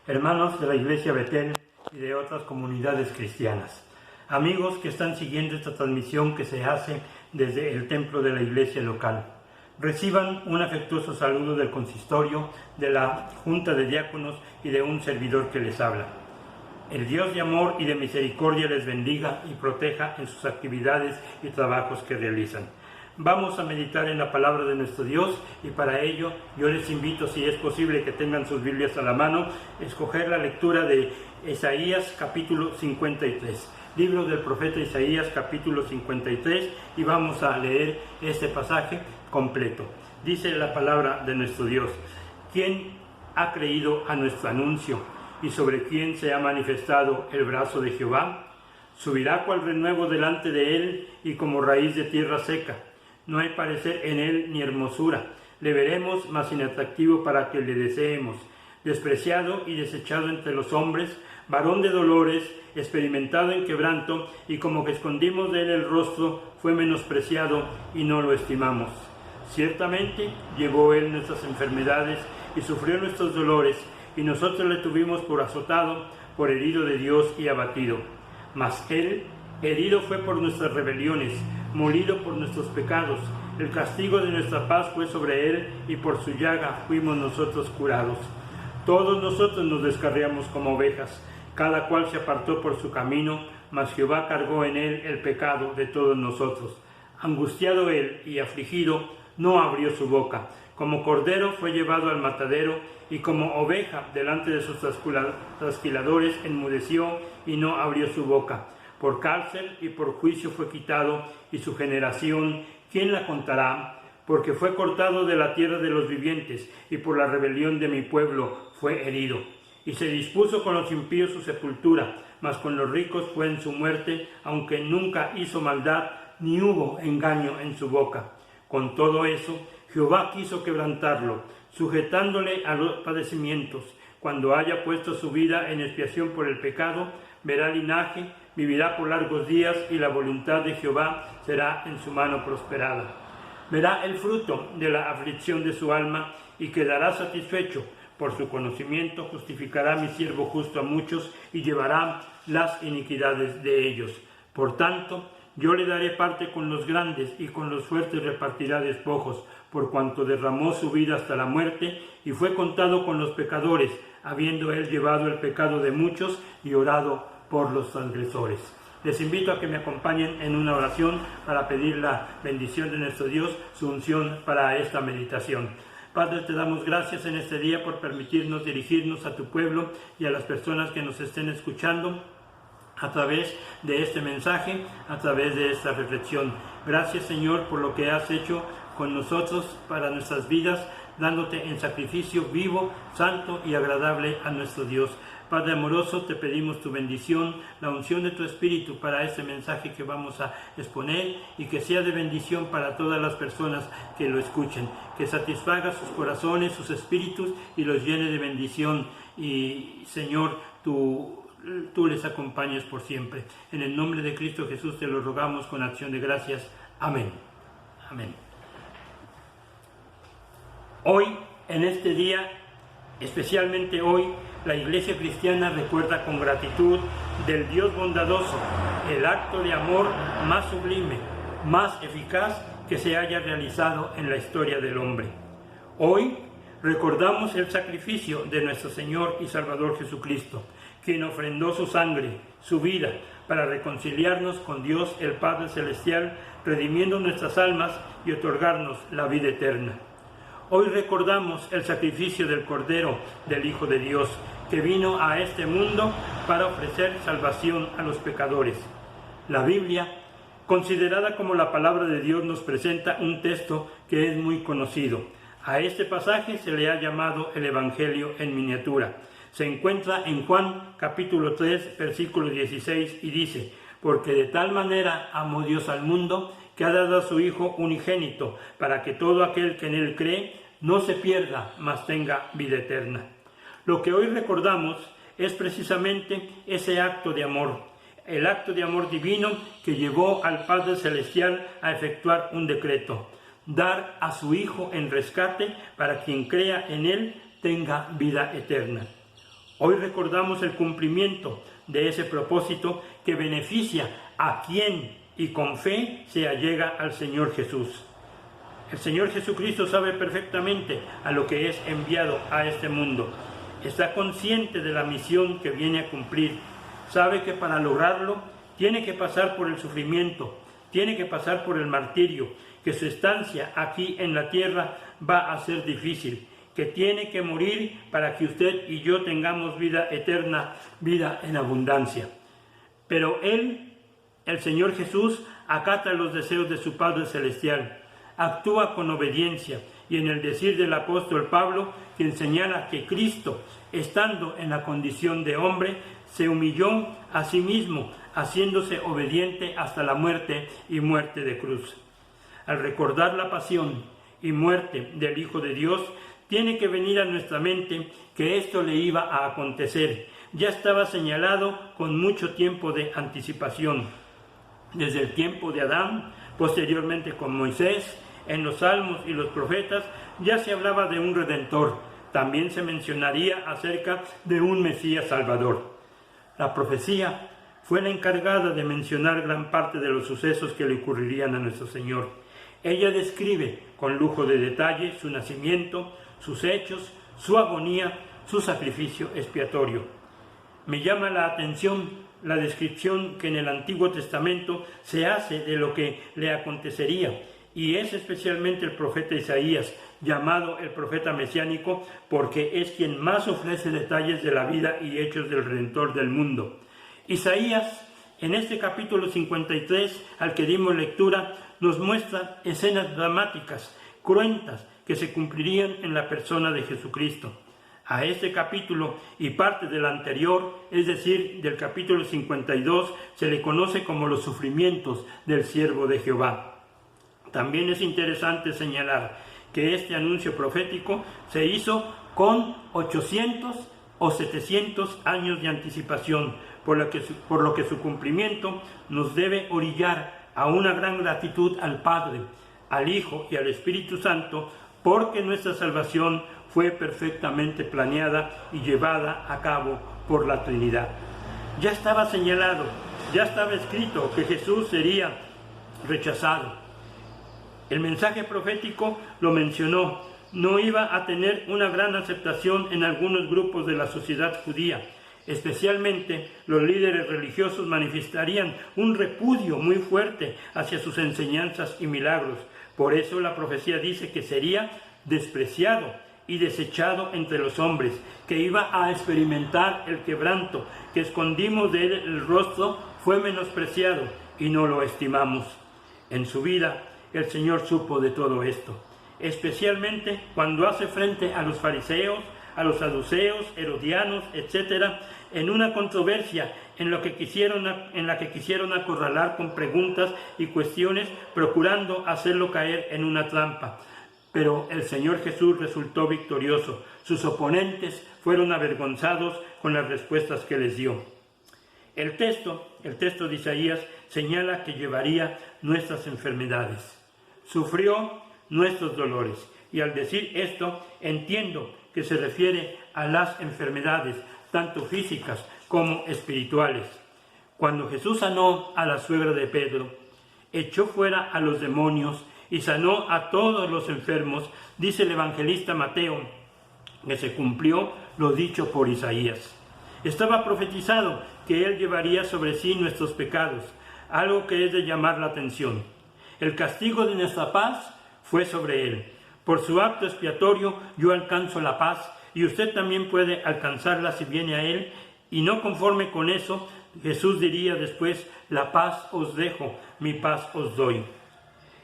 hermanos de la Iglesia Betel y de otras comunidades cristianas, amigos que están siguiendo esta transmisión que se hace desde el templo de la iglesia local. Reciban un afectuoso saludo del consistorio, de la Junta de Diáconos y de un servidor que les habla. El Dios de amor y de misericordia les bendiga y proteja en sus actividades y trabajos que realizan. Vamos a meditar en la palabra de nuestro Dios y para ello yo les invito, si es posible que tengan sus Biblias a la mano, escoger la lectura de Isaías capítulo 53. Libro del profeta Isaías capítulo 53 y vamos a leer este pasaje completo. Dice la palabra de nuestro Dios: ¿Quién ha creído a nuestro anuncio y sobre quién se ha manifestado el brazo de Jehová? Subirá cual renuevo delante de él y como raíz de tierra seca. No hay parecer en él ni hermosura. Le veremos, mas inatractivo para que le deseemos. Despreciado y desechado entre los hombres, varón de dolores, experimentado en quebranto, y como que escondimos de él el rostro, fue menospreciado y no lo estimamos. Ciertamente llevó él nuestras enfermedades y sufrió nuestros dolores, y nosotros le tuvimos por azotado, por herido de Dios y abatido. Mas él herido fue por nuestras rebeliones, molido por nuestros pecados. El castigo de nuestra paz fue sobre él, y por su llaga fuimos nosotros curados. Todos nosotros nos descarriamos como ovejas, cada cual se apartó por su camino, mas Jehová cargó en él el pecado de todos nosotros. Angustiado él y afligido, no abrió su boca. Como cordero fue llevado al matadero, y como oveja delante de sus trasquiladores enmudeció y no abrió su boca. Por cárcel y por juicio fue quitado, y su generación, ¿quién la contará? Porque fue cortado de la tierra de los vivientes, y por la rebelión de mi pueblo fue herido. Y se dispuso con los impíos su sepultura, mas con los ricos fue en su muerte, aunque nunca hizo maldad, ni hubo engaño en su boca. Con todo eso, Jehová quiso quebrantarlo, sujetándole a los padecimientos. Cuando haya puesto su vida en expiación por el pecado, verá linaje, vivirá por largos días, y la voluntad de Jehová será en su mano prosperada. Verá el fruto de la aflicción de su alma, y quedará satisfecho. Por su conocimiento justificará mi siervo justo a muchos, y llevará las iniquidades de ellos. Por tanto, yo le daré parte con los grandes, y con los fuertes repartirá despojos, por cuanto derramó su vida hasta la muerte, y fue contado con los pecadores, habiendo él llevado el pecado de muchos y orado por los transgresores. Les invito a que me acompañen en una oración para pedir la bendición de nuestro Dios, su unción para esta meditación. Padre, te damos gracias en este día por permitirnos dirigirnos a tu pueblo y a las personas que nos estén escuchando a través de este mensaje, a través de esta reflexión. Gracias, Señor, por lo que has hecho con nosotros para nuestras vidas, dándote en sacrificio vivo, santo y agradable a nuestro Dios. Padre amoroso, te pedimos tu bendición, la unción de tu Espíritu para este mensaje que vamos a exponer, y que sea de bendición para todas las personas que lo escuchen, que satisfaga sus corazones, sus espíritus, y los llene de bendición. Y Señor, tú les acompañes por siempre. En el nombre de Cristo Jesús te lo rogamos con acción de gracias. Amén. Amén. Hoy, en este día, especialmente hoy, la Iglesia cristiana recuerda con gratitud del Dios bondadoso el acto de amor más sublime, más eficaz que se haya realizado en la historia del hombre. Hoy recordamos el sacrificio de nuestro Señor y Salvador Jesucristo, quien ofrendó su sangre, su vida, para reconciliarnos con Dios el Padre Celestial, redimiendo nuestras almas y otorgarnos la vida eterna. Hoy recordamos el sacrificio del Cordero del Hijo de Dios, que vino a este mundo para ofrecer salvación a los pecadores. La Biblia, considerada como la palabra de Dios, nos presenta un texto que es muy conocido. A este pasaje se le ha llamado el Evangelio en miniatura. Se encuentra en Juan capítulo 3, versículo 16, y dice: porque de tal manera amó Dios al mundo, que ha dado a su Hijo unigénito, para que todo aquel que en él cree no se pierda, mas tenga vida eterna. Lo que hoy recordamos es precisamente ese acto de amor, el acto de amor divino que llevó al Padre Celestial a efectuar un decreto: dar a su Hijo en rescate para quien crea en él tenga vida eterna. Hoy recordamos el cumplimiento de ese propósito que beneficia a quien y con fe se allega al Señor Jesús. El Señor Jesucristo sabe perfectamente a lo que es enviado a este mundo. Está consciente de la misión que viene a cumplir. Sabe que para lograrlo tiene que pasar por el sufrimiento, tiene que pasar por el martirio, que su estancia aquí en la tierra va a ser difícil, que tiene que morir para que usted y yo tengamos vida eterna, vida en abundancia. Pero Él, el Señor Jesús, acata los deseos de su Padre Celestial, actúa con obediencia, y en el decir del apóstol Pablo, quien señala que Cristo, estando en la condición de hombre, se humilló a sí mismo, haciéndose obediente hasta la muerte y muerte de cruz. Al recordar la pasión y muerte del Hijo de Dios, tiene que venir a nuestra mente que esto le iba a acontecer. Ya estaba señalado con mucho tiempo de anticipación. Desde el tiempo de Adán, posteriormente con Moisés, en los Salmos y los profetas, ya se hablaba de un Redentor. También se mencionaría acerca de un Mesías Salvador. La profecía fue la encargada de mencionar gran parte de los sucesos que le ocurrirían a nuestro Señor. Ella describe con lujo de detalle su nacimiento, sus hechos, su agonía, su sacrificio expiatorio. Me llama la atención la descripción que en el Antiguo Testamento se hace de lo que le acontecería, y es especialmente el profeta Isaías, llamado el profeta mesiánico, porque es quien más ofrece detalles de la vida y hechos del Redentor del mundo. Isaías, en este capítulo 53 al que dimos lectura, nos muestra escenas dramáticas, cruentas, que se cumplirían en la persona de Jesucristo. A este capítulo y parte del anterior, es decir, del capítulo 52, se le conoce como los sufrimientos del siervo de Jehová. También es interesante señalar que este anuncio profético se hizo con 800 o 700 años de anticipación, por lo que su cumplimiento nos debe orillar a una gran gratitud al Padre, al Hijo y al Espíritu Santo, porque nuestra salvación fue perfectamente planeada y llevada a cabo por la Trinidad. Ya estaba señalado, ya estaba escrito que Jesús sería rechazado. El mensaje profético lo mencionó, no iba a tener una gran aceptación en algunos grupos de la sociedad judía. Especialmente los líderes religiosos manifestarían un repudio muy fuerte hacia sus enseñanzas y milagros. Por eso la profecía dice que sería despreciado y desechado entre los hombres, que iba a experimentar el quebranto, que escondimos de él el rostro, fue menospreciado y no lo estimamos. En su vida el Señor supo de todo esto, especialmente cuando hace frente a los fariseos, a los saduceos, herodianos, etc., en una controversia en la que quisieron acorralar con preguntas y cuestiones, procurando hacerlo caer en una trampa. Pero el Señor Jesús resultó victorioso. Sus oponentes fueron avergonzados con las respuestas que les dio. El texto de Isaías señala que llevaría nuestras enfermedades. Sufrió nuestros dolores. Y al decir esto, entiendo que se refiere a las enfermedades, tanto físicas como espirituales. Cuando Jesús sanó a la suegra de Pedro, echó fuera a los demonios y sanó a todos los enfermos, dice el evangelista Mateo, que se cumplió lo dicho por Isaías. Estaba profetizado que Él llevaría sobre sí nuestros pecados, algo que es de llamar la atención. El castigo de nuestra paz fue sobre Él. Por su acto expiatorio yo alcanzo la paz, y usted también puede alcanzarla si viene a Él, y no conforme con eso, Jesús diría después, la paz os dejo, mi paz os doy.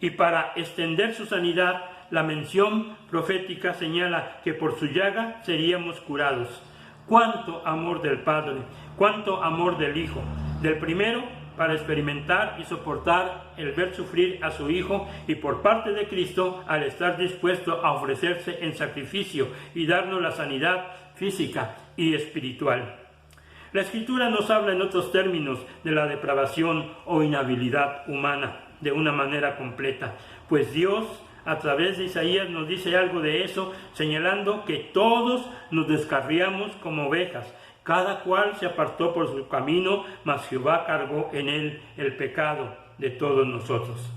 Y para extender su sanidad, la mención profética señala que por su llaga seríamos curados. ¡Cuánto amor del Padre! ¡Cuánto amor del Hijo! Del primero, para experimentar y soportar el ver sufrir a su Hijo, y por parte de Cristo, al estar dispuesto a ofrecerse en sacrificio y darnos la sanidad física y espiritual. La Escritura nos habla en otros términos de la depravación o inhabilidad humana de una manera completa, pues Dios a través de Isaías nos dice algo de eso, señalando que todos nos descarriamos como ovejas, cada cual se apartó por su camino, mas Jehová cargó en él el pecado de todos nosotros.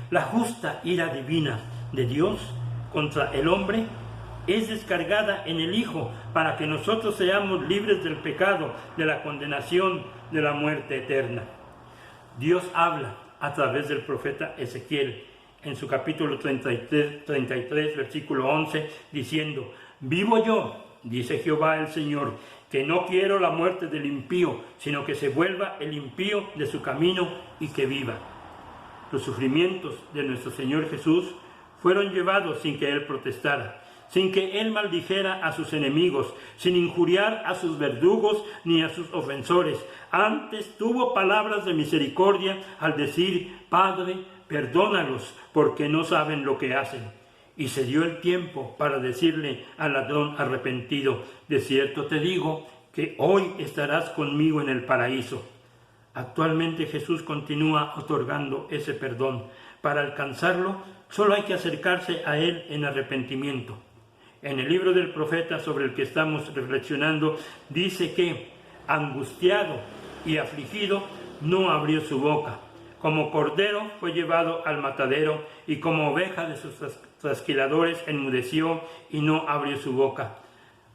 La justa ira divina de Dios contra el hombre es descargada en el Hijo para que nosotros seamos libres del pecado, de la condenación, de la muerte eterna. Dios habla a través del profeta Ezequiel en su capítulo 33, versículo 11, diciendo: vivo yo, dice Jehová el Señor, que no quiero la muerte del impío, sino que se vuelva el impío de su camino y que viva. Los sufrimientos de nuestro Señor Jesús fueron llevados sin que Él protestara, sin que Él maldijera a sus enemigos, sin injuriar a sus verdugos ni a sus ofensores. Antes tuvo palabras de misericordia al decir: Padre, perdónalos, porque no saben lo que hacen. Y se dio el tiempo para decirle al ladrón arrepentido: de cierto te digo que hoy estarás conmigo en el paraíso. Actualmente Jesús continúa otorgando ese perdón. Para alcanzarlo, solo hay que acercarse a Él en arrepentimiento. En el libro del profeta sobre el que estamos reflexionando, dice que, angustiado y afligido, no abrió su boca. Como cordero fue llevado al matadero, y como oveja de sus trasquiladores enmudeció y no abrió su boca.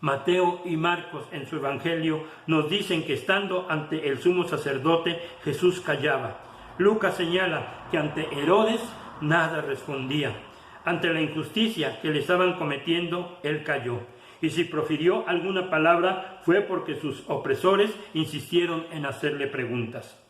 Mateo y Marcos en su evangelio nos dicen que estando ante el sumo sacerdote, Jesús callaba. Lucas señala que ante Herodes nada respondía. Ante la injusticia que le estaban cometiendo, él calló. Y si profirió alguna palabra fue porque sus opresores insistieron en hacerle preguntas.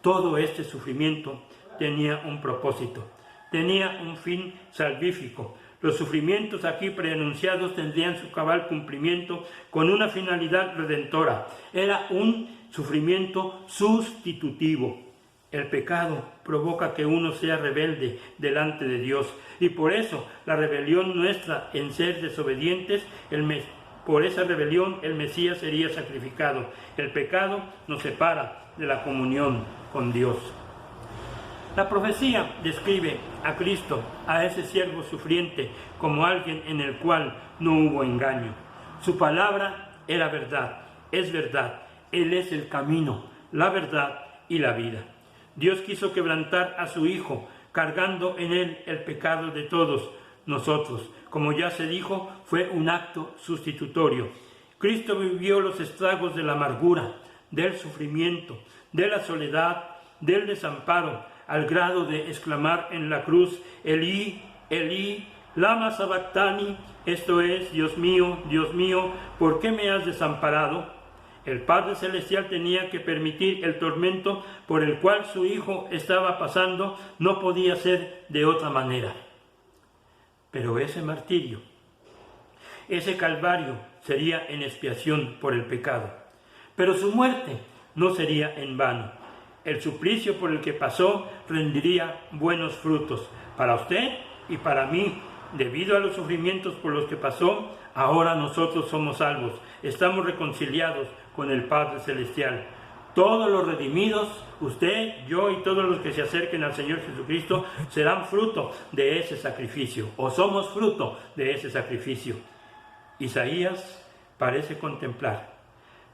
Todo este sufrimiento tenía un propósito, tenía un fin salvífico. Los sufrimientos aquí preanunciados tendrían su cabal cumplimiento con una finalidad redentora. Era un sufrimiento sustitutivo. El pecado provoca que uno sea rebelde delante de Dios, y por eso la rebelión nuestra en ser desobedientes, por esa rebelión el Mesías sería sacrificado. El pecado nos separa de la comunión con Dios. La profecía describe a Cristo, a ese siervo sufriente, como alguien en el cual no hubo engaño. Su palabra era verdad, es verdad. Él es el camino, la verdad y la vida. Dios quiso quebrantar a su Hijo, cargando en él el pecado de todos nosotros. Como ya se dijo, fue un acto sustitutorio. Cristo vivió los estragos de la amargura, del sufrimiento, de la soledad, del desamparo, al grado de exclamar en la cruz: Elí, Elí, lama sabactani, esto es: Dios mío, ¿por qué me has desamparado? El Padre Celestial tenía que permitir el tormento por el cual su Hijo estaba pasando, no podía ser de otra manera. Pero ese martirio, ese calvario, sería en expiación por el pecado. Pero su muerte no sería en vano. El suplicio por el que pasó rendiría buenos frutos para usted y para mí. Debido a los sufrimientos por los que pasó, ahora nosotros somos salvos. Estamos reconciliados con el Padre Celestial. Todos los redimidos, usted, yo y todos los que se acerquen al Señor Jesucristo, serán fruto de ese sacrificio, o somos fruto de ese sacrificio. Isaías parece contemplar,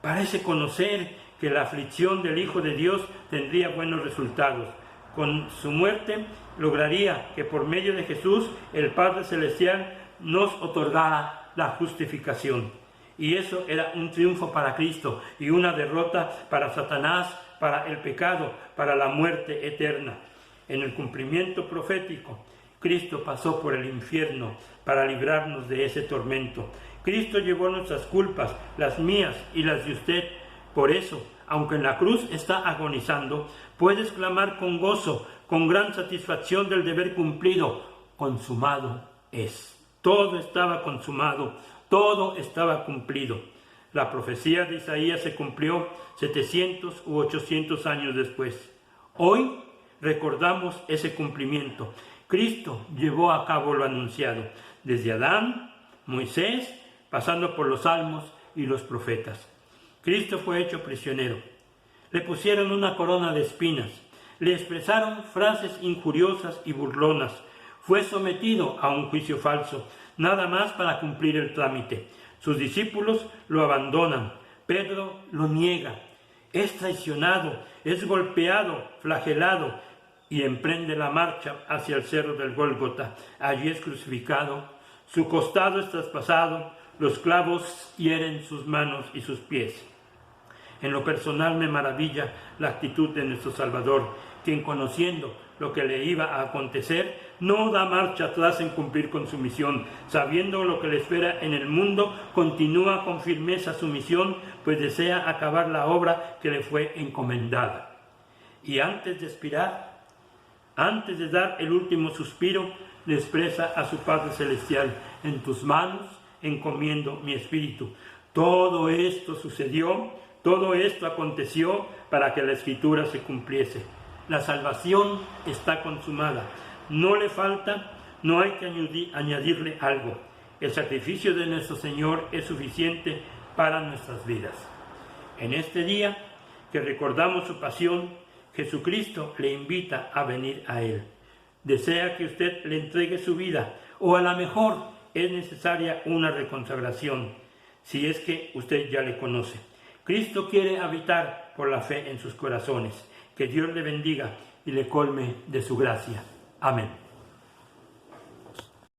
parece conocer que la aflicción del Hijo de Dios tendría buenos resultados. Con su muerte lograría que por medio de Jesús el Padre Celestial nos otorgara la justificación. Y eso era un triunfo para Cristo y una derrota para Satanás, para el pecado, para la muerte eterna. En el cumplimiento profético, Cristo pasó por el infierno para librarnos de ese tormento. Cristo llevó nuestras culpas, las mías y las de usted. Por eso, aunque en la cruz está agonizando, puede exclamar con gozo, con gran satisfacción del deber cumplido: consumado es. Todo estaba consumado, todo estaba cumplido. La profecía de Isaías se cumplió 700 u 800 años después. Hoy recordamos ese cumplimiento. Cristo llevó a cabo lo anunciado, desde Adán, Moisés, pasando por los salmos y los profetas. Cristo fue hecho prisionero. Le pusieron una corona de espinas. Le expresaron frases injuriosas y burlonas. Fue sometido a un juicio falso, nada más para cumplir el trámite. Sus discípulos lo abandonan. Pedro lo niega. Es traicionado, es golpeado, flagelado y emprende la marcha hacia el cerro del Gólgota. Allí es crucificado, su costado es traspasado, los clavos hieren sus manos y sus pies. En lo personal me maravilla la actitud de nuestro Salvador, quien conociendo lo que le iba a acontecer, no da marcha atrás en cumplir con su misión. Sabiendo lo que le espera en el mundo, continúa con firmeza su misión, pues desea acabar la obra que le fue encomendada. Y antes de expirar, antes de dar el último suspiro, le expresa a su Padre Celestial: en tus manos encomiendo mi espíritu. Todo esto sucedió, todo esto aconteció para que la Escritura se cumpliese. La salvación está consumada. No le falta, no hay que añadirle algo. El sacrificio de nuestro Señor es suficiente para nuestras vidas. En este día que recordamos su pasión, Jesucristo le invita a venir a Él. Desea que usted le entregue su vida, o a lo mejor es necesaria una reconsagración, si es que usted ya le conoce. Cristo quiere habitar por la fe en sus corazones. Que Dios le bendiga y le colme de su gracia. Amén.